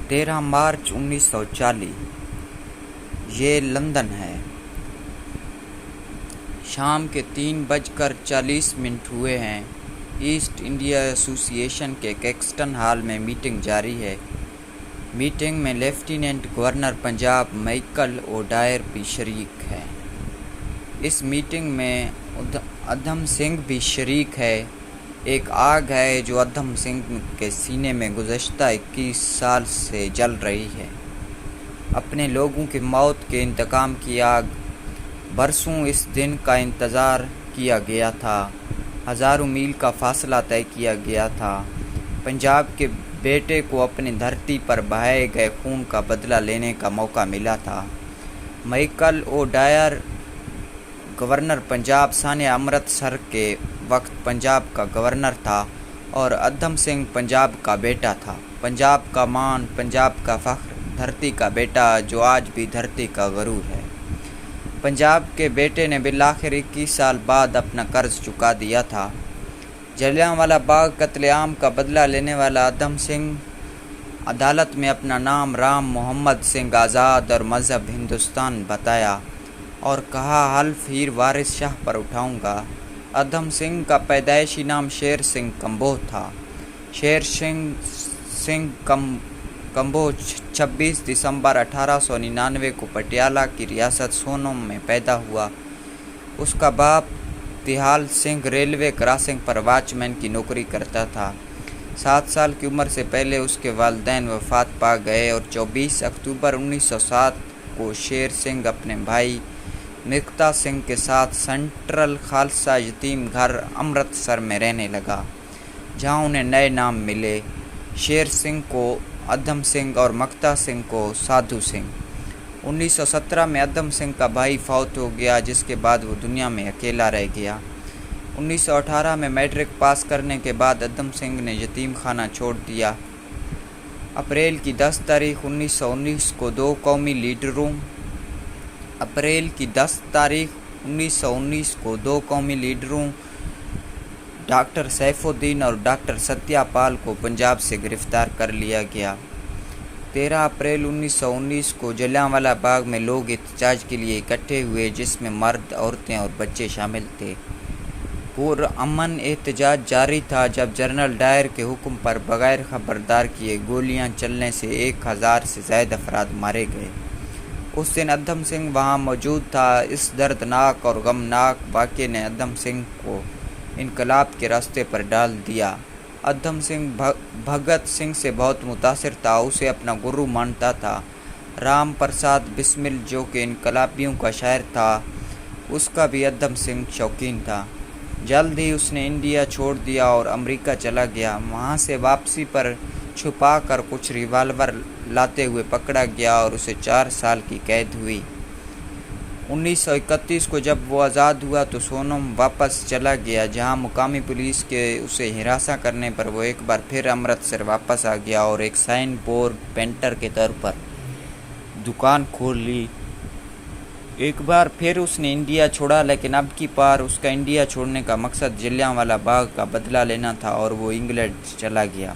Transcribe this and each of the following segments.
13 مارچ 1940 یہ لندن ہے۔ شام کے 3:40 ہوئے ہیں۔ ایسٹ انڈیا ایسوسی ایشن کے کیکسٹن ہال میں میٹنگ جاری ہے۔ میٹنگ میں lieutenant governor Punjab Michael O'Dwyer بھی شریک ہے۔ اس میٹنگ میں ادھم سنگھ بھی شریک ہے۔ ایک آگ ہے جو ادھم سنگھ کے سینے میں گزشتہ 21 سال سے جل رہی ہے۔ اپنے لوگوں کی موت کے انتقام کی آگ۔ برسوں اس دن کا انتظار کیا گیا تھا۔ ہزاروں میل کا فاصلہ طے کیا گیا تھا۔ پنجاب کے بیٹے کو اپنی دھرتی پر بہائے گئے خون کا بدلہ لینے کا موقع ملا تھا۔ مائیکل اوڈائر گورنر پنجاب ثانیہ امرتسر کے وقت پنجاب کا گورنر تھا اور ادھم سنگھ پنجاب کا بیٹا تھا۔ پنجاب کا مان، پنجاب کا فخر، دھرتی کا بیٹا جو آج بھی دھرتی کا غرور ہے۔ پنجاب کے بیٹے نے بالآخر 21 سال بعد اپنا قرض چکا دیا تھا۔ جلیانوالہ باغ قتل عام کا بدلہ لینے والا ادھم سنگھ عدالت میں اپنا نام رام محمد سنگھ آزاد اور مذہب ہندوستان بتایا اور کہا حلف ہیر وارث شاہ پر اٹھاؤں گا۔ ادھم سنگھ کا پیدائشی نام شیر سنگھ کمبوہ تھا۔ شیر سنگھ کمبوہ 26 دسمبر 1899 کو پٹیالہ کی ریاست سونم میں پیدا ہوا۔ اس کا باپ تیال سنگھ ریلوے کراسنگ پر واچ مین کی نوکری کرتا تھا۔ 7 سال کی عمر سے پہلے اس کے والدین وفات پا گئے اور 24 اکتوبر 1907 کو شیر سنگھ اپنے بھائی مکتا سنگھ کے ساتھ سینٹرل خالصہ یتیم گھر امرتسر میں رہنے لگا، جہاں انہیں نئے نام ملے، شیر سنگھ کو ادھم سنگھ اور مکتا سنگھ کو سادھو سنگھ۔ 1917 میں ادھم سنگھ کا بھائی فوت ہو گیا، جس کے بعد وہ دنیا میں اکیلا رہ گیا۔ 1918 میں میٹرک پاس کرنے کے بعد ادھم سنگھ نے یتیم خانہ چھوڑ دیا۔ اپریل کی 10 تاریخ 1919 کو دو قومی لیڈروں ڈاکٹر سیف الدین اور ڈاکٹر ستیہ پال کو پنجاب سے گرفتار کر لیا گیا۔ 13 اپریل 1919 کو جلیانوالہ باغ میں لوگ احتجاج کے لیے اکٹھے ہوئے، جس میں مرد، عورتیں اور بچے شامل تھے۔ پرامن احتجاج جاری تھا جب جنرل ڈائر کے حکم پر بغیر خبردار کیے گولیاں چلنے سے 1000 سے زائد افراد مارے گئے۔ اس دن ادھم سنگھ وہاں موجود تھا۔ اس دردناک اور غمناک واقعے نے ادھم سنگھ کو انقلاب کے راستے پر ڈال دیا۔ ادھم سنگھ بھگت سنگھ سے بہت متاثر تھا، اسے اپنا گرو مانتا تھا۔ رام پرساد بسمل جو کہ انقلابیوں کا شاعر تھا، اس کا بھی ادھم سنگھ شوقین تھا۔ جلد ہی اس نے انڈیا چھوڑ دیا اور امریکہ چلا گیا۔ وہاں سے واپسی پر چھپا کر کچھ ریوالور لاتے ہوئے پکڑا گیا اور اسے 4 سال کی قید ہوئی۔ 1931 کو جب وہ آزاد ہوا تو سونم واپس چلا گیا، جہاں مقامی پولیس کے اسے ہراساں کرنے پر وہ ایک بار پھر امرتسر واپس آ گیا اور ایک سائن بورڈ پینٹر کے طور پر دکان کھول لی۔ ایک بار پھر اس نے انڈیا چھوڑا، لیکن اب کی بار اس کا انڈیا چھوڑنے کا مقصد جلیانوالہ باغ کا بدلہ لینا تھا اور وہ انگلینڈ چلا گیا۔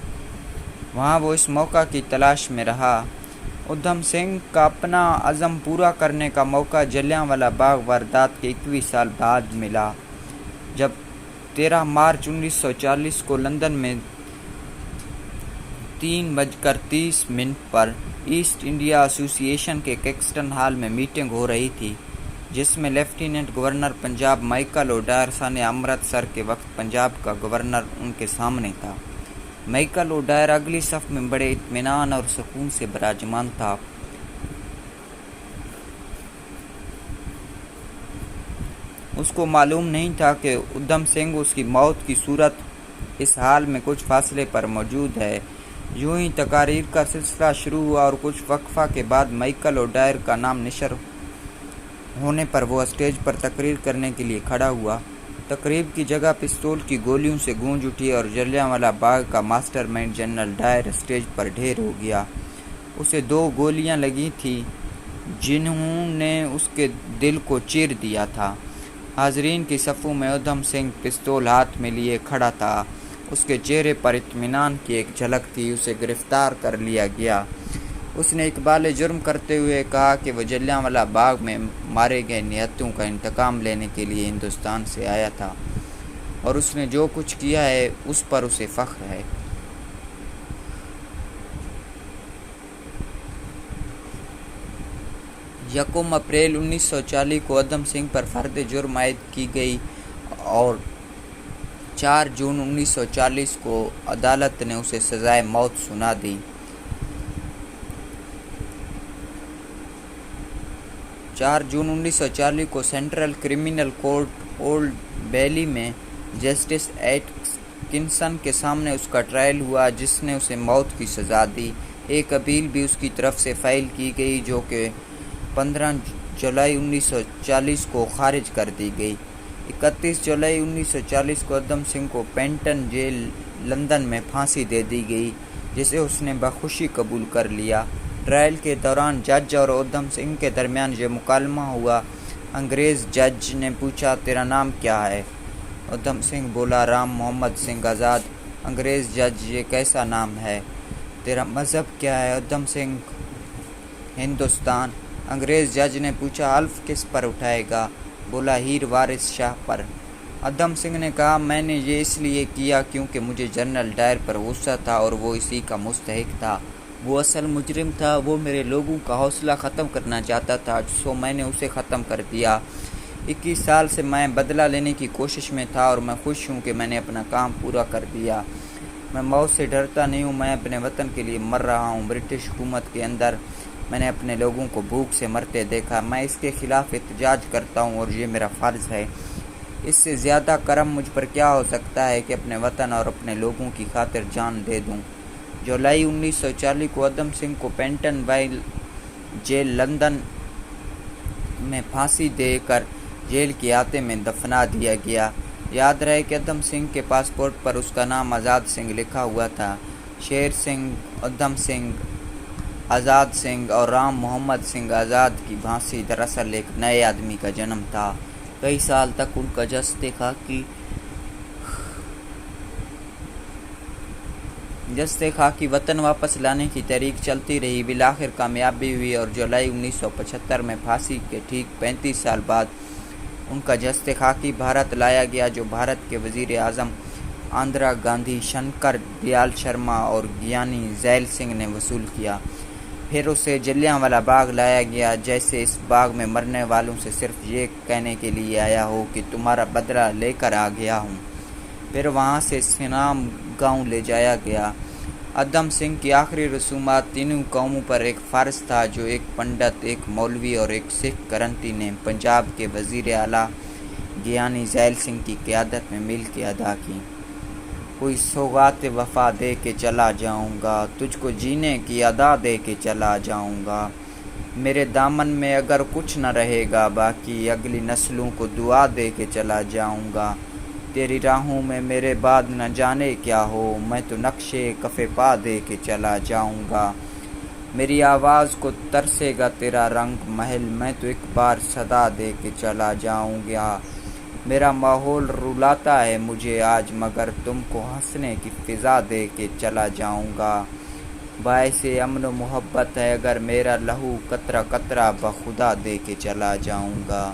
وہاں وہ اس موقع کی تلاش میں رہا۔ ادھم سنگھ کا اپنا عزم پورا کرنے کا موقع جلیانوالہ باغ واردات کے 21 سال بعد ملا، جب 13 مارچ 1940 کو لندن میں 3:30 پر ایسٹ انڈیا ایسوسی ایشن کے کیکسٹن ہال میں میٹنگ ہو رہی تھی، جس میں lieutenant governor Punjab Michael O'Dwyer ثانیہ امرتسر کے وقت پنجاب کا گورنر ان کے سامنے تھا۔ مائیکل اوڈائر اگلی صف میں بڑے اطمینان اور سکون سے براجمان تھا۔ اس کو معلوم نہیں تھا کہ ادھم سنگھ اس کی موت کی صورت اس حال میں کچھ فاصلے پر موجود ہے۔ یوں ہی تقاریر کا سلسلہ شروع ہوا اور کچھ وقفہ کے بعد مائیکل اوڈائر کا نام نشر ہونے پر وہ اسٹیج پر تقریر کرنے کے لیے کھڑا ہوا۔ تقریب کی جگہ پستول کی گولیوں سے گونج اٹھی اور جلیانوالہ باغ کا ماسٹر مائنڈ جنرل ڈائر اسٹیج پر ڈھیر ہو گیا۔ اسے 2 گولیاں لگی تھیں جنہوں نے اس کے دل کو چیر دیا تھا۔ حاضرین کی صفوں میں ادھم سنگھ پستول ہاتھ میں لیے کھڑا تھا۔ اس کے چہرے پر اطمینان کی ایک جھلک تھی۔ اسے گرفتار کر لیا گیا۔ اس نے اقبال جرم کرتے ہوئے کہا کہ وہ جلیانوالہ باغ میں مارے گئے نہتوں کا انتقام لینے کے لیے ہندوستان سے آیا تھا اور اس نے جو کچھ کیا ہے اس پر اسے فخر ہے۔ 1 اپریل 1940 کو ادھم سنگھ پر فرد جرم عائد کی گئی اور 4 جون 1940 کو عدالت نے اسے سزائے موت سنا دی۔ 4 جون 1940 کو سینٹرل کرمنل کورٹ اولڈ بیلی میں جسٹس ایٹکنسن کے سامنے اس کا ٹرائل ہوا، جس نے اسے موت کی سزا دی۔ ایک اپیل بھی اس کی طرف سے فائل کی گئی جو کہ 15 جولائی 1940 کو خارج کر دی گئی۔ 31 جولائی 1940 کو ادھم سنگھ کو پینٹن جیل لندن میں پھانسی دے دی گئی، جسے اس نے بخوشی قبول کر لیا۔ ٹرائل کے دوران جج اور ادھم سنگھ کے درمیان یہ مکالمہ ہوا۔ انگریز جج نے پوچھا، تیرا نام کیا ہے؟ ادھم سنگھ بولا، رام محمد سنگھ آزاد۔ انگریز جج، یہ کیسا نام ہے؟ تیرا مذہب کیا ہے؟ ادھم سنگھ، ہندوستان۔ انگریز جج نے پوچھا، حلف کس پر اٹھائے گا؟ بولا، ہیر وارث شاہ پر۔ ادھم سنگھ نے کہا، میں نے یہ اس لیے کیا کیونکہ مجھے جنرل ڈائر پر غصہ تھا اور وہ اسی کا مستحق تھا۔ وہ اصل مجرم تھا، وہ میرے لوگوں کا حوصلہ ختم کرنا چاہتا تھا، سو میں نے اسے ختم کر دیا۔ 21 سال سے میں بدلہ لینے کی کوشش میں تھا اور میں خوش ہوں کہ میں نے اپنا کام پورا کر دیا۔ میں موت سے ڈرتا نہیں ہوں، میں اپنے وطن کے لیے مر رہا ہوں۔ برٹش حکومت کے اندر میں نے اپنے لوگوں کو بھوک سے مرتے دیکھا، میں اس کے خلاف احتجاج کرتا ہوں اور یہ میرا فرض ہے۔ اس سے زیادہ کرم مجھ پر کیا ہو سکتا ہے کہ اپنے وطن اور اپنے لوگوں کی خاطر جان دے دوں۔ جولائی 1940 کو ادھم سنگھ کو پینٹن وائل جیل لندن میں پھانسی دے کر جیل کے احاطے میں دفنا دیا گیا۔ یاد رہے کہ ادھم سنگھ کے پاسپورٹ پر اس کا نام آزاد سنگھ لکھا ہوا تھا۔ شیر سنگھ، ادھم سنگھ، آزاد سنگھ اور رام محمد سنگھ آزاد کی پھانسی دراصل ایک نئے آدمی کا جنم تھا۔ کئی سال تک ان کا جستے خاکی وطن واپس لانے کی تحریک چلتی رہی، بالآخر کامیابی ہوئی اور جولائی 1975 میں پھانسی کے ٹھیک 35 سال بعد ان کا جستے خاکی بھارت لایا گیا، جو بھارت کے وزیر اعظم اندرا گاندھی، شنکر دیال شرما اور گیانی زیل سنگھ نے وصول کیا۔ پھر اسے جلیانوالہ باغ لایا گیا، جیسے اس باغ میں مرنے والوں سے صرف یہ کہنے کے لیے آیا ہو کہ تمہارا بدلہ لے کر آ گیا ہوں۔ پھر وہاں سے سنام گاؤں لے جایا گیا۔ ادھم سنگھ کی آخری رسومات تینوں قوموں پر ایک فرض تھا، جو ایک پنڈت، ایک مولوی اور ایک سکھ کرنٹی نے پنجاب کے وزیر اعلیٰ گیانی زیل سنگھ کی قیادت میں مل کے ادا کی۔ کوئی سوغات وفا دے کے چلا جاؤں گا، تجھ کو جینے کی ادا دے کے چلا جاؤں گا۔ میرے دامن میں اگر کچھ نہ رہے گا باقی، اگلی نسلوں کو دعا دے کے چلا جاؤں گا۔ تیری راہوں میں میرے بعد نہ جانے کیا ہو، میں تو نقشے کفِ پا دے کے چلا جاؤں گا۔ میری آواز کو ترسے گا تیرا رنگ محل، میں تو ایک بار صدا دے کے چلا جاؤں گا۔ میرا ماحول رلاتا ہے مجھے آج، مگر تم کو ہنسنے کی فضا دے کے چلا جاؤں گا۔ باعث امن و محبت ہے اگر میرا لہو قطرہ قطرہ بخدا دے کے چلا جاؤں گا۔